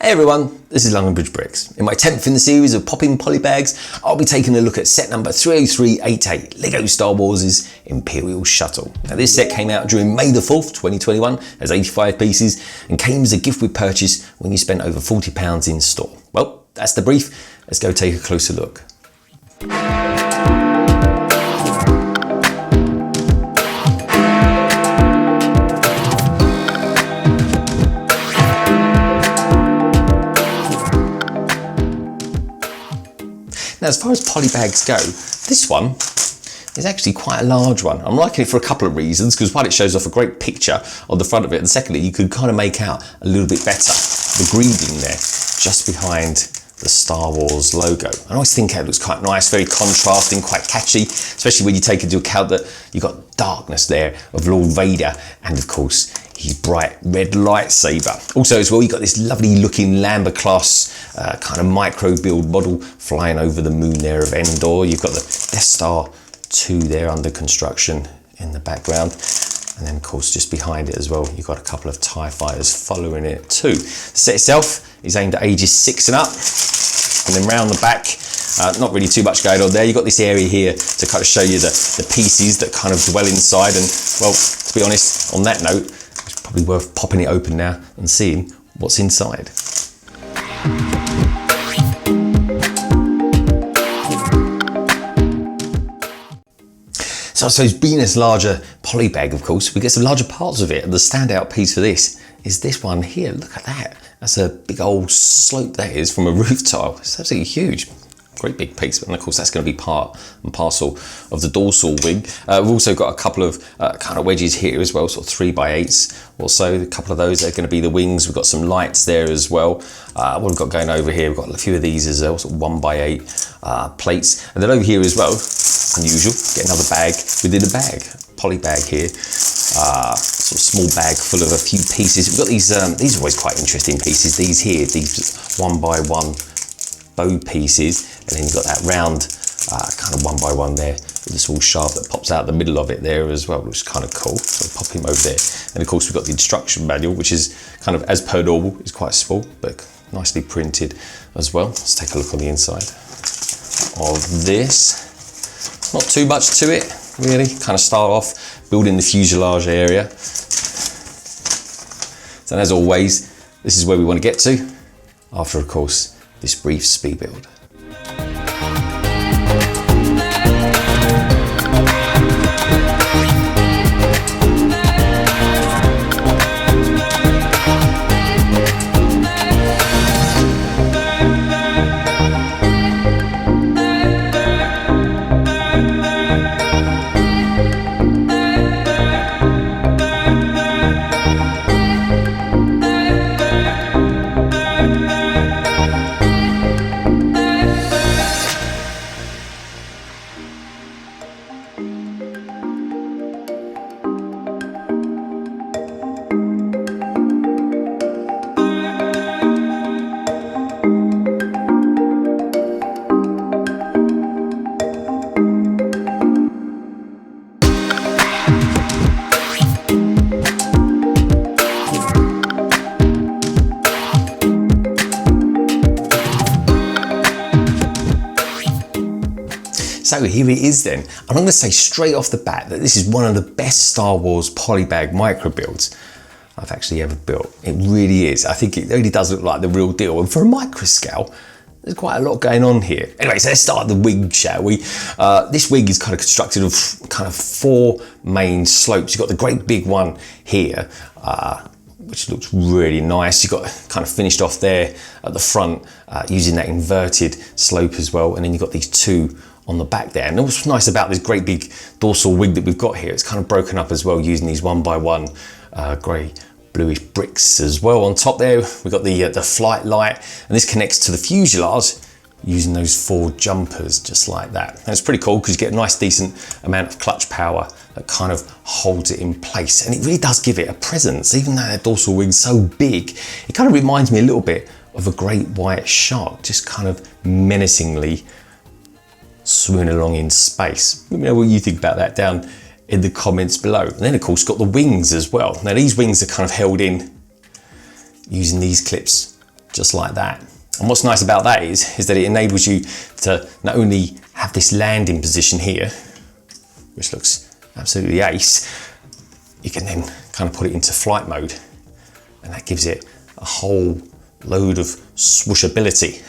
Hey everyone, this is London Bridge Bricks. In my 10th in the series of PoPPin Polybags, I'll be taking a look at set number 30388, LEGO Star Wars' Imperial Shuttle. Now this set came out during May the 4th, 2021, as 85 pieces, and came as a gift with purchase when you spent over £40 in store. Well, that's the brief. Let's go take a closer look. Now, as far as polybags go, this one is actually quite a large one. I'm liking it for a couple of reasons, because one, it shows off a great picture on the front of it, and secondly, you could kind of make out a little bit better the greeting there, just behind the Star Wars logo. I always think it looks quite nice, very contrasting, quite catchy, especially when you take into account that you've got darkness there of Lord Vader, and of course, his bright red lightsaber. Also as well, you've got this lovely looking Lambda class kind of micro build model flying over the moon there of Endor. You've got the Death Star 2 there under construction in the background. And then of course, just behind it as well, you've got a couple of TIE fighters following it too. The set itself is aimed at ages 6 and up. And then round the back, not really too much going on there. You've got this area here to kind of show you the pieces that kind of dwell inside. And well, to be honest, on that note, it's probably worth popping it open now and seeing what's inside. So I suppose being this larger polybag, of course, we get some larger parts of it. And the standout piece for this is this one here. Look at that. That's a big old slope that is from a roof tile. It's absolutely huge. Great big piece, and of course that's going to be part and parcel of the dorsal wing. We've also got a couple of kind of wedges here as well, sort of 3x8s or so. A couple of those are going to be the wings. We've got some lights there as well. What we've got going over here, we've got a few of these as well, sort of 1x8 plates. And then over here as well, unusual, get another bag within a bag. Poly bag here, sort of small bag full of a few pieces. We've got these are always quite interesting pieces. These here, these 1x1 bow pieces, and then you've got that round kind of 1x1 there with a small shaft that pops out the middle of it there as well, which is kind of cool. So I'll pop him over there. And of course we've got the instruction manual, which is kind of as per normal, it's quite small, but nicely printed as well. Let's take a look on the inside of this. Not too much to it, really. Kind of start off building the fuselage area. So as always, this is where we want to get to after, of course, this brief speed build. So here it is then. I'm going to say straight off the bat that this is one of the best Star Wars polybag micro builds I've actually ever built. It really is. I think it really does look like the real deal. And for a micro scale, there's quite a lot going on here. Anyway, so let's start the wing, shall we? This wing is kind of constructed of kind of 4 main slopes. You've got the great big one here, which looks really nice. You've got kind of finished off there at the front using that inverted slope as well. And then you've got these 2 on the back there. And what's nice about this great big dorsal wing that we've got here, it's kind of broken up as well using these 1x1 grey bluish bricks as well. On top there, we've got the flight light, and this connects to the fuselage using those 4 jumpers just like that. And it's pretty cool because you get a nice decent amount of clutch power that kind of holds it in place. And it really does give it a presence. Even though that dorsal wing's so big, it kind of reminds me a little bit of a great white shark, just kind of menacingly swimming along in space. Let me know what you think about that down in the comments below. And then of course got the wings as well. Now these wings are kind of held in using these clips just like that. And what's nice about that is that it enables you to not only have this landing position here, which looks absolutely ace, you can then kind of put it into flight mode, and that gives it a whole load of swooshability.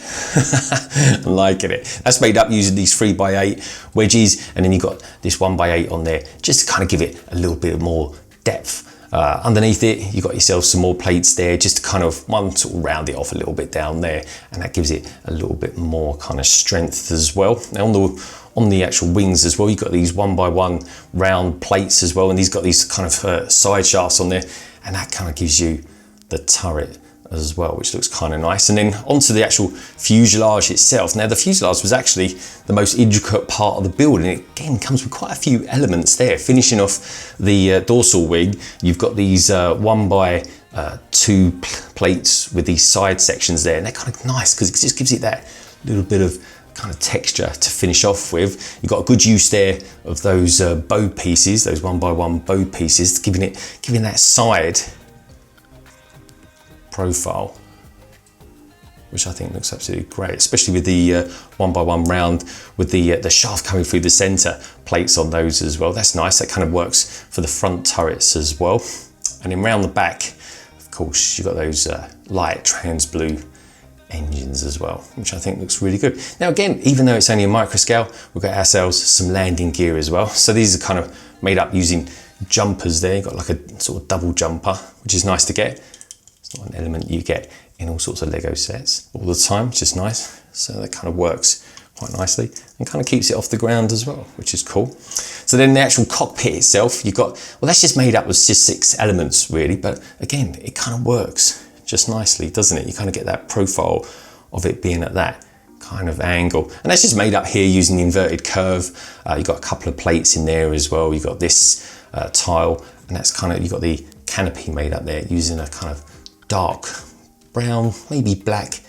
I'm liking it. That's made up using these 3x8 wedges, and then you've got this 1x8 on there, just to kind of give it a little bit more depth. Underneath it, you've got yourself some more plates there, just to kind of sort of round it off a little bit down there, and that gives it a little bit more kind of strength as well. Now on the actual wings as well, you've got these 1x1 round plates as well, and these got these kind of side shafts on there, and that kind of gives you the turret as well, which looks kind of nice. And then onto the actual fuselage itself. Now the fuselage was actually the most intricate part of the build, and it again comes with quite a few elements there. Finishing off the dorsal wing, you've got these 1x2 plates with these side sections there, and they're kind of nice because it just gives it that little bit of kind of texture to finish off with. You've got a good use there of those bow pieces, those 1x1 bow pieces, giving that side profile, which I think looks absolutely great, especially with the 1x1 round with the shaft coming through the center, plates on those as well. That's nice. That kind of works for the front turrets as well. And then round the back, of course, you've got those light trans blue engines as well, which I think looks really good. Now again, even though it's only a micro scale, we've got ourselves some landing gear as well. So these are kind of made up using jumpers there. You've got like a sort of double jumper, which is nice to get. It's not an element you get in all sorts of Lego sets all the time, which is nice. So that kind of works quite nicely and kind of keeps it off the ground as well, which is cool. So then the actual cockpit itself, you've got, well, that's just made up of just 6 elements really, but again, it kind of works just nicely, doesn't it? You kind of get that profile of it being at that kind of angle. And that's just made up here using the inverted curve. You've got a couple of plates in there as well. You've got this tile, and that's kind of, you've got the canopy made up there using a kind of dark brown, maybe black,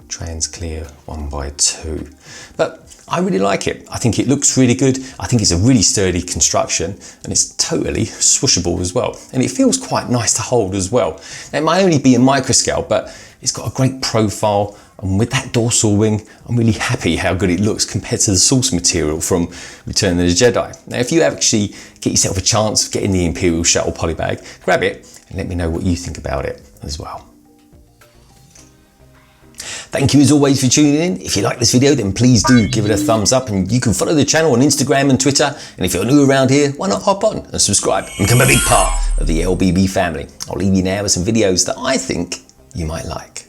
trans clear 1x2. But I really like it. I think it looks really good. I think it's a really sturdy construction, and it's totally swooshable as well. And it feels quite nice to hold as well. Now, it might only be a micro scale, but it's got a great profile. And with that dorsal wing, I'm really happy how good it looks compared to the source material from Return of the Jedi. Now, if you actually get yourself a chance of getting the Imperial Shuttle polybag, grab it and let me know what you think about it as well. Thank you as always for tuning in. If you like this video, then please do give it a thumbs up, and you can follow the channel on Instagram and Twitter. And if you're new around here, why not hop on and subscribe and become a big part of the LBB family. I'll leave you now with some videos that I think you might like.